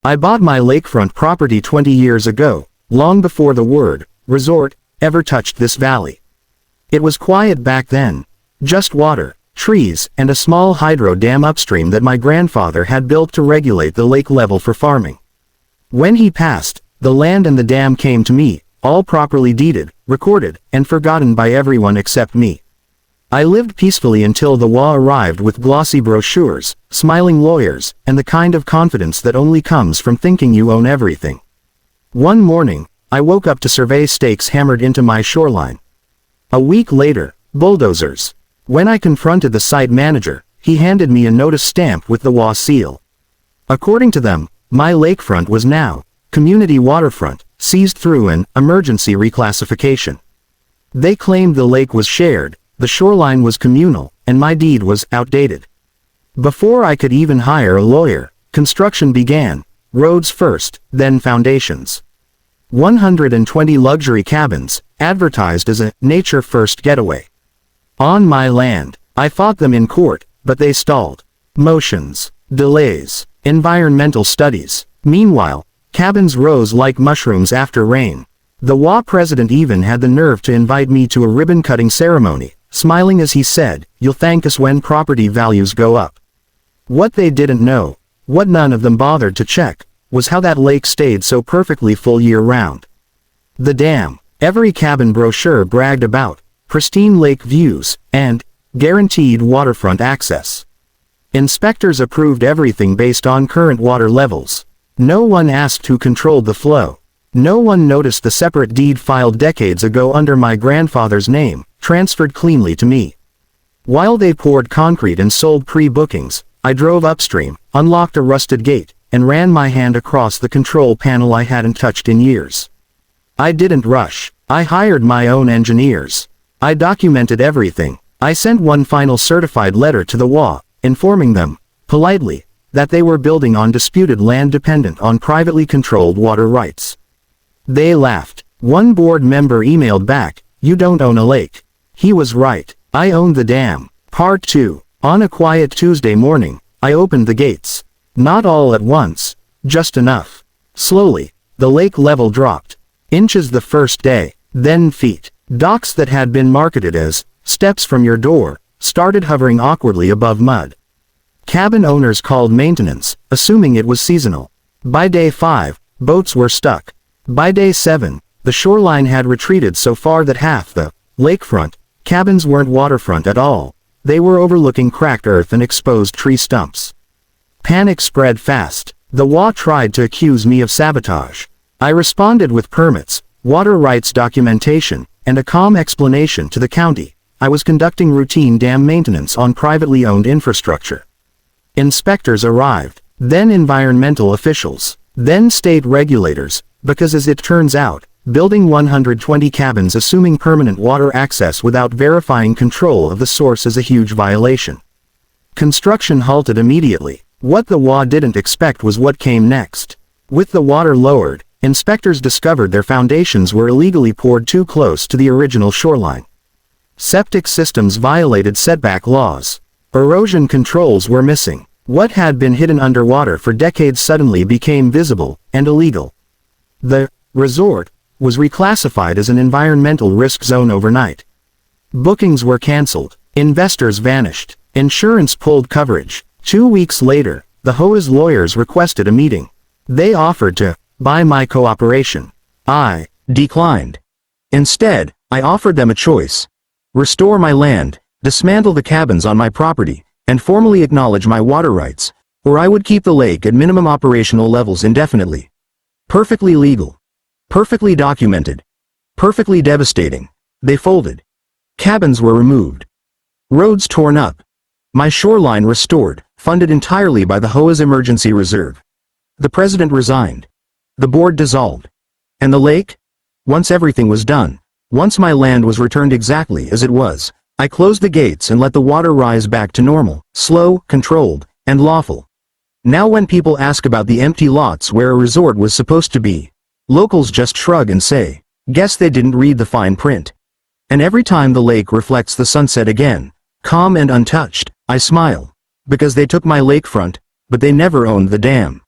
I bought my lakefront property 20 years ago, long before the word resort ever touched this valley. It was quiet back then. Just water, trees, and a small hydro dam upstream that my grandfather had built to regulate the lake level for farming. When he passed, the land and the dam came to me, all properly deeded, recorded, and forgotten by everyone except me. I lived peacefully until the HOA arrived with glossy brochures, smiling lawyers, and the kind of confidence that only comes from thinking you own everything. One morning, I woke up to survey stakes hammered into my shoreline. A week later, bulldozers. When I confronted the site manager, he handed me a notice stamp with the HOA seal. According to them, my lakefront was now community waterfront, seized through an emergency reclassification. They claimed the lake was shared, the shoreline was communal, and my deed was outdated. Before I could even hire a lawyer, construction began, roads first, then foundations. 120 luxury cabins, advertised as a nature-first getaway. On my land, I fought them in court, but they stalled. Motions, delays, environmental studies. Meanwhile, cabins rose like mushrooms after rain. The HOA president even had the nerve to invite me to a ribbon-cutting ceremony, smiling as he said, "You'll thank us when property values go up." What they didn't know, what none of them bothered to check, was how that lake stayed so perfectly full year-round. The dam, every cabin brochure bragged about, pristine lake views, and guaranteed waterfront access. Inspectors approved everything based on current water levels. No one asked who controlled the flow. No one noticed the separate deed filed decades ago under my grandfather's name, transferred cleanly to me. While they poured concrete and sold pre-bookings, I drove upstream, unlocked a rusted gate, and ran my hand across the control panel I hadn't touched in years. I didn't rush. I hired my own engineers. I documented everything. I sent one final certified letter to the HOA, informing them, politely, that they were building on disputed land dependent on privately controlled water rights. They laughed. One board member emailed back, "You don't own a lake." He was right. I owned the dam. Part 2. On a quiet Tuesday morning, I opened the gates. Not all at once, just enough. Slowly, the lake level dropped. Inches the first day, then feet. Docks that had been marketed as steps from your door started hovering awkwardly above mud. Cabin owners called maintenance, assuming it was seasonal. By day 5, boats were stuck. By day 7, the shoreline had retreated so far that half the lakefront cabins weren't waterfront at all. They were overlooking cracked earth and exposed tree stumps. Panic spread fast. The HOA tried to accuse me of sabotage. I responded with permits, water rights documentation, and a calm explanation to the county. I was conducting routine dam maintenance on privately owned infrastructure. Inspectors arrived, then environmental officials, then state regulators, because as it turns out, building 120 cabins assuming permanent water access without verifying control of the source is a huge violation. Construction halted immediately. What the HOA didn't expect was what came next. With the water lowered, inspectors discovered their foundations were illegally poured too close to the original shoreline. Septic systems violated setback laws. Erosion controls were missing. What had been hidden underwater for decades suddenly became visible and illegal. The resort was reclassified as an environmental risk zone overnight. Bookings were canceled. Investors vanished. Insurance pulled coverage. 2 weeks later, the HOA's lawyers requested a meeting. They offered to buy my cooperation. I declined. Instead, I offered them a choice. Restore my land, dismantle the cabins on my property, and formally acknowledge my water rights, or I would keep the lake at minimum operational levels indefinitely. Perfectly legal. Perfectly documented. Perfectly devastating. They folded. Cabins were removed. Roads torn up. My shoreline restored, funded entirely by the HOA's emergency reserve. The president resigned. The board dissolved. And the lake? Once everything was done, once my land was returned exactly as it was, I closed the gates and let the water rise back to normal, slow, controlled, and lawful. Now when people ask about the empty lots where a resort was supposed to be, locals just shrug and say, "Guess they didn't read the fine print." And every time the lake reflects the sunset again, calm and untouched, I smile. Because they took my lakefront, but they never owned the dam.